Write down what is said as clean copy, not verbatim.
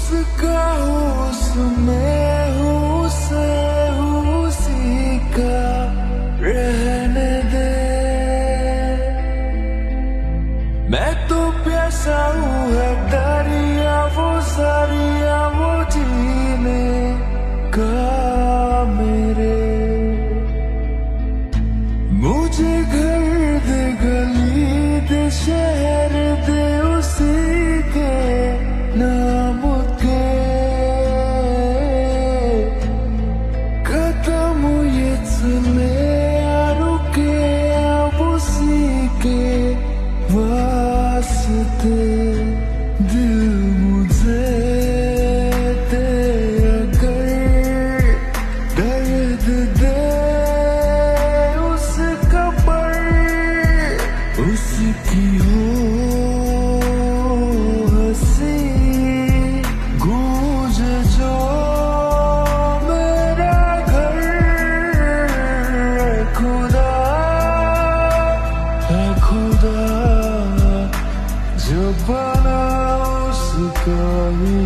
उसका उसमें उसे उसी का रहने दे। मैं तो प्यासा हूँ है दरिया वो सरिया वो जीने का मेरे। मुझे घर दे गली दे शहर दे उसी के नाम के। खत्म ये चले रुके अब उसी के वास्ते। दिल मुझे दे अगर दर्द दे उसका पर उसकी हो हंसी गूंज जो मेरा घर। खुदा है खुदा जो बना उसका ही